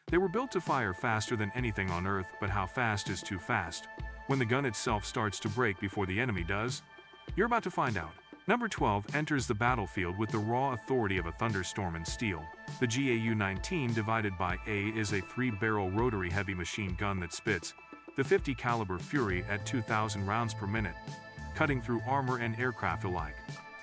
They were built to fire faster than anything on Earth, but how fast is too fast? When the gun itself starts to break before the enemy does? You're about to find out. Number 12 enters the battlefield with the raw authority of a thunderstorm and steel. The GAU-19 divided by A is a 3-barrel rotary heavy machine gun that spits the 50 caliber Fury at 2,000 rounds per minute, cutting through armor and aircraft alike.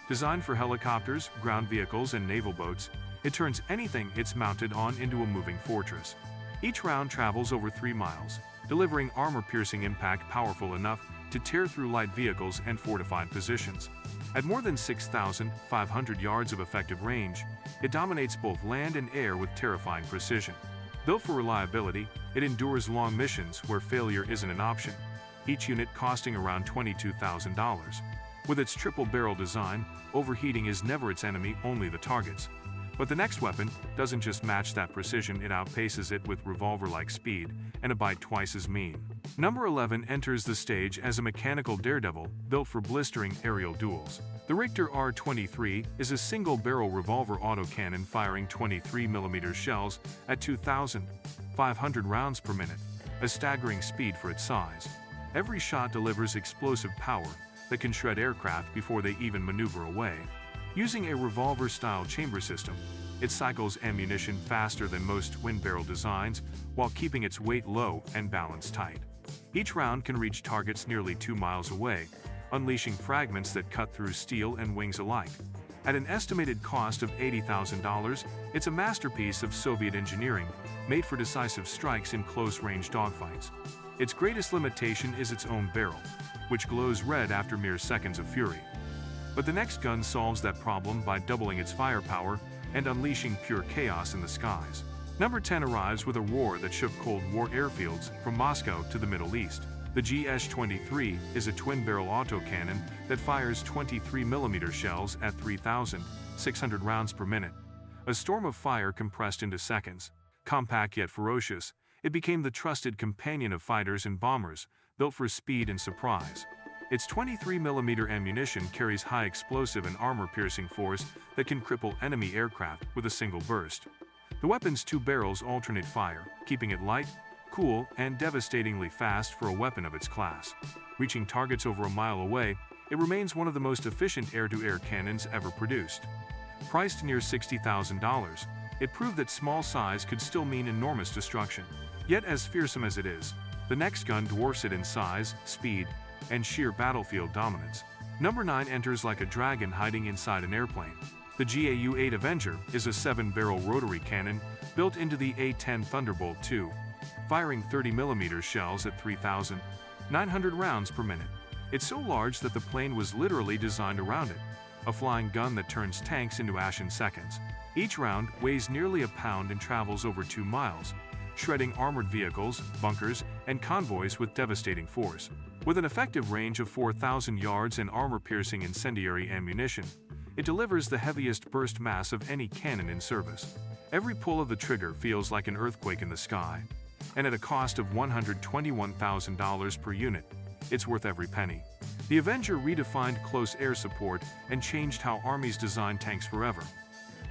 Designed for helicopters, ground vehicles, and naval boats, it turns anything it's mounted on into a moving fortress. Each round travels over 3 miles, delivering armor-piercing impact powerful enough to tear through light vehicles and fortified positions. At more than 6,500 yards of effective range, it dominates both land and air with terrifying precision. Built for reliability, it endures long missions where failure isn't an option, each unit costing around $22,000. With its triple-barrel design, overheating is never its enemy, only the target's. But the next weapon doesn't just match that precision, it outpaces it with revolver-like speed and a bite twice as mean. Number 11 enters the stage as a mechanical daredevil built for blistering aerial duels. The Richter R-23 is a single-barrel revolver autocannon firing 23mm shells at 2,500 rounds per minute, a staggering speed for its size. Every shot delivers explosive power that can shred aircraft before they even maneuver away. Using a revolver-style chamber system, it cycles ammunition faster than most twin-barrel designs while keeping its weight low and balance tight. Each round can reach targets nearly 2 miles away, unleashing fragments that cut through steel and wings alike. At an estimated cost of $80,000, it's a masterpiece of Soviet engineering, made for decisive strikes in close-range dogfights. Its greatest limitation is its own barrel, which glows red after mere seconds of fury. But the next gun solves that problem by doubling its firepower and unleashing pure chaos in the skies. Number 10 arrives with a roar that shook Cold War airfields from Moscow to the Middle East. The GS-23 is a twin-barrel autocannon that fires 23mm shells at 3,600 rounds per minute. A storm of fire compressed into seconds. Compact yet ferocious, it became the trusted companion of fighters and bombers, built for speed and surprise. Its 23mm ammunition carries high explosive and armor-piercing force that can cripple enemy aircraft with a single burst. The weapon's 2 barrels alternate fire, keeping it light, cool, and devastatingly fast for a weapon of its class. Reaching targets over a mile away, it remains one of the most efficient air-to-air cannons ever produced. Priced near $60,000, it proved that small size could still mean enormous destruction. Yet as fearsome as it is, the next gun dwarfs it in size, speed, and sheer battlefield dominance. Number 9 enters like a dragon hiding inside an airplane. The GAU-8 Avenger is a 7-barrel rotary cannon built into the A-10 Thunderbolt II, firing 30mm shells at 3,900 rounds per minute. It's so large that the plane was literally designed around it, a flying gun that turns tanks into ash in seconds. Each round weighs nearly a pound and travels over 2 miles, shredding armored vehicles, bunkers, and convoys with devastating force. With an effective range of 4,000 yards and armor-piercing incendiary ammunition, it delivers the heaviest burst mass of any cannon in service. Every pull of the trigger feels like an earthquake in the sky, and at a cost of $121,000 per unit, it's worth every penny. The Avenger redefined close air support and changed how armies design tanks forever.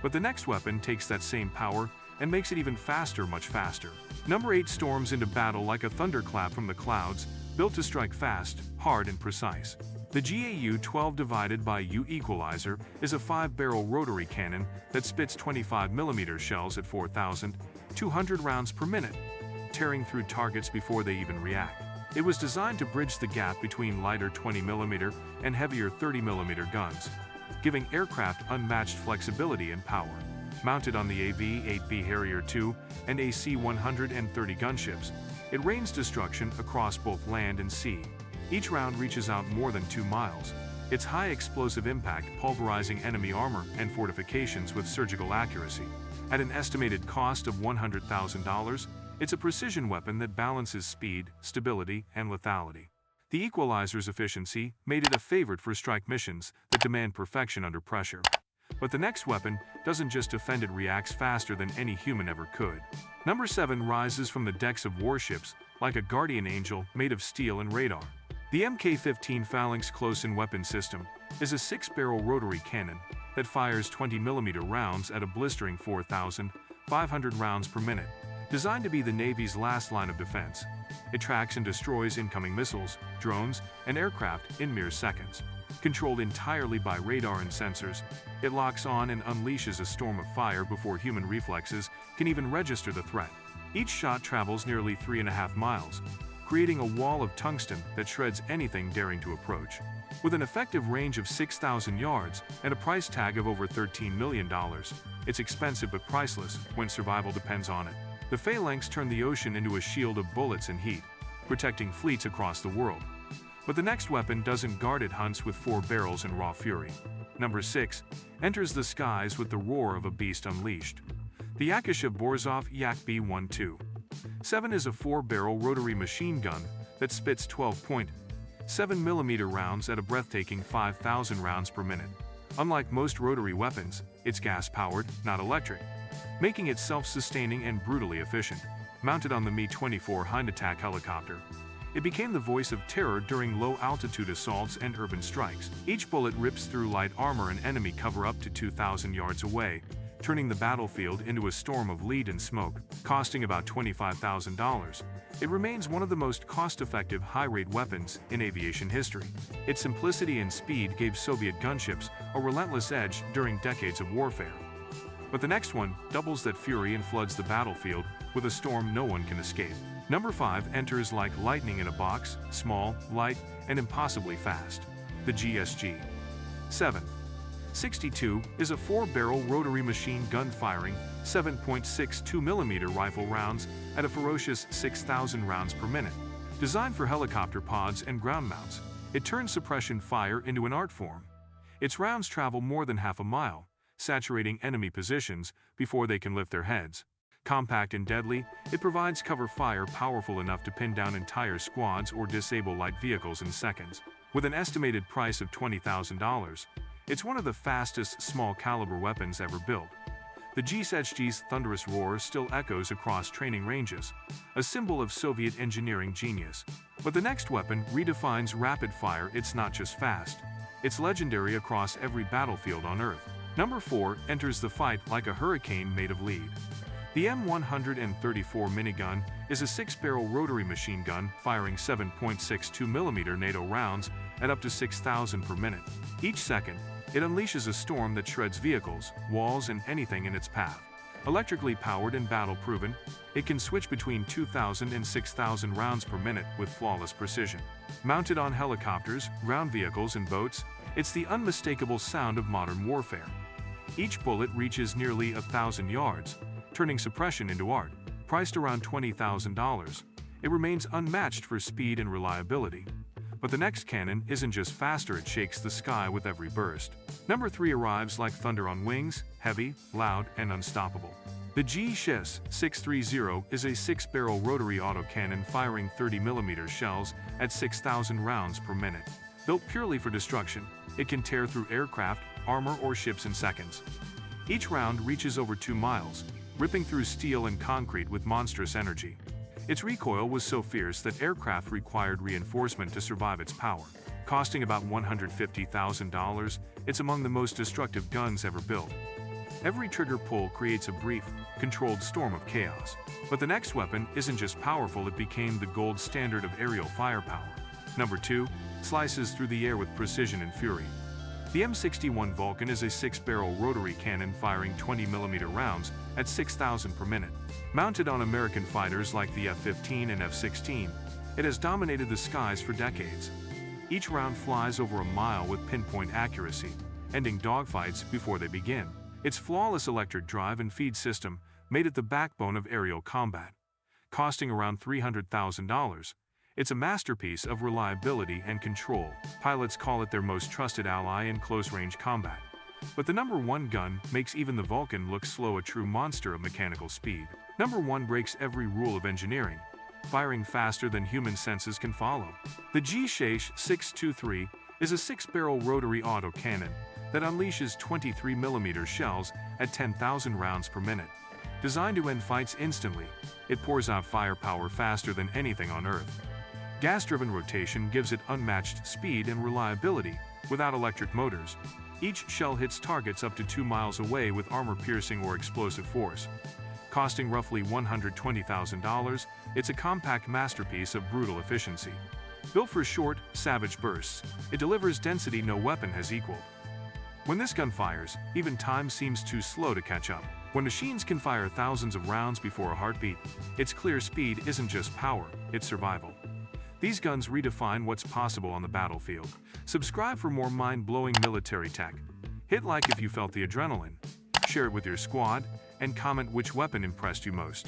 But the next weapon takes that same power and makes it even faster, much faster. Number 8 storms into battle like a thunderclap from the clouds, built to strike fast, hard, and precise. The GAU-12 divided by U equalizer is a 5-barrel rotary cannon that spits 25mm shells at 4,200 rounds per minute, tearing through targets before they even react. It was designed to bridge the gap between lighter 20mm and heavier 30mm guns, giving aircraft unmatched flexibility and power. Mounted on the AV-8B Harrier II and AC-130 gunships, it rains destruction across both land and sea. Each round reaches out more than 2 miles, its high explosive impact pulverizing enemy armor and fortifications with surgical accuracy. At an estimated cost of $100,000, it's a precision weapon that balances speed, stability, and lethality. The equalizer's efficiency made it a favorite for strike missions that demand perfection under pressure. But the next weapon doesn't just defend, it reacts faster than any human ever could. Number 7 rises from the decks of warships like a guardian angel made of steel and radar. The Mk-15 Phalanx Close-In Weapon System is a 6-barrel rotary cannon that fires 20mm rounds at a blistering 4,500 rounds per minute. Designed to be the Navy's last line of defense, it tracks and destroys incoming missiles, drones, and aircraft in mere seconds. Controlled entirely by radar and sensors, it locks on and unleashes a storm of fire before human reflexes can even register the threat. Each shot travels nearly 3.5 miles, creating a wall of tungsten that shreds anything daring to approach. With an effective range of 6,000 yards and a price tag of over $13 million, it's expensive but priceless when survival depends on it. The phalanx turned the ocean into a shield of bullets and heat, protecting fleets across the world. But the next weapon doesn't guard it hunts with 4 barrels in raw fury. Number 6 enters the skies with the roar of a beast unleashed. The Akashev Borzov Yak-B-12. 7 is a 4-barrel rotary machine gun that spits 12.7mm rounds at a breathtaking 5,000 rounds per minute. Unlike most rotary weapons, it's gas-powered, not electric, making it self-sustaining and brutally efficient. Mounted on the Mi-24 Hind attack helicopter, it became the voice of terror during low-altitude assaults and urban strikes. Each bullet rips through light armor and enemy cover up to 2,000 yards away, turning the battlefield into a storm of lead and smoke. Costing about $25,000, it remains one of the most cost-effective high-rate weapons in aviation history. Its simplicity and speed gave Soviet gunships a relentless edge during decades of warfare. But the next one doubles that fury and floods the battlefield with a storm no one can escape. Number 5 enters like lightning in a box, small, light, and impossibly fast. The GSG 762 is a 4-barrel rotary machine gun firing 7.62mm rifle rounds at a ferocious 6,000 rounds per minute. Designed for helicopter pods and ground mounts, it turns suppression fire into an art form. Its rounds travel more than half a mile, saturating enemy positions before they can lift their heads. Compact and deadly, it provides cover fire powerful enough to pin down entire squads or disable light vehicles in seconds. With an estimated price of $20,000, it's one of the fastest small-caliber weapons ever built. The GSG's thunderous roar still echoes across training ranges, a symbol of Soviet engineering genius. But the next weapon redefines rapid fire. It's not just fast, it's legendary across every battlefield on Earth. Number 4 enters the fight like a hurricane made of lead. The M134 Minigun is a 6-barrel rotary machine gun firing 7.62mm NATO rounds at up to 6,000 per minute. Each second, it unleashes a storm that shreds vehicles, walls, and anything in its path. Electrically powered and battle-proven, it can switch between 2,000 and 6,000 rounds per minute with flawless precision. Mounted on helicopters, ground vehicles, and boats, it's the unmistakable sound of modern warfare. Each bullet reaches nearly 1,000 yards, turning suppression into art. Priced around $20,000, it remains unmatched for speed and reliability. But the next cannon isn't just faster, it shakes the sky with every burst. Number 3 arrives like thunder on wings, heavy, loud, and unstoppable. The GAU-8 630 is a 6-barrel rotary autocannon firing 30mm shells at 6,000 rounds per minute. Built purely for destruction, it can tear through aircraft, armor, or ships in seconds. Each round reaches over 2 miles, ripping through steel and concrete with monstrous energy. Its recoil was so fierce that aircraft required reinforcement to survive its power. Costing about $150,000, it's among the most destructive guns ever built. Every trigger pull creates a brief, controlled storm of chaos. But the next weapon isn't just powerful, it became the gold standard of aerial firepower. Number 2 slices through the air with precision and fury. The M61 Vulcan is a 6-barrel rotary cannon firing 20mm rounds at 6,000 per minute. Mounted on American fighters like the F-15 and F-16, it has dominated the skies for decades. Each round flies over a mile with pinpoint accuracy, ending dogfights before they begin. Its flawless electric drive and feed system made it the backbone of aerial combat. Costing around $300,000, it's a masterpiece of reliability and control. Pilots call it their most trusted ally in close-range combat. But the number 1 gun makes even the Vulcan look slow, a true monster of mechanical speed. Number 1 breaks every rule of engineering, firing faster than human senses can follow. The GAU-8 623 is a 6-barrel rotary autocannon that unleashes 23mm shells at 10,000 rounds per minute. Designed to end fights instantly, it pours out firepower faster than anything on Earth. Gas-driven rotation gives it unmatched speed and reliability without electric motors. Each shell hits targets up to 2 miles away with armor-piercing or explosive force. Costing roughly $120,000, it's a compact masterpiece of brutal efficiency. Built for short, savage bursts, it delivers density no weapon has equaled. When this gun fires, even time seems too slow to catch up. When machines can fire thousands of rounds before a heartbeat, its clear speed isn't just power, it's survival. These guns redefine what's possible on the battlefield. Subscribe for more mind-blowing military tech. Hit like if you felt the adrenaline, share it with your squad, and comment which weapon impressed you most.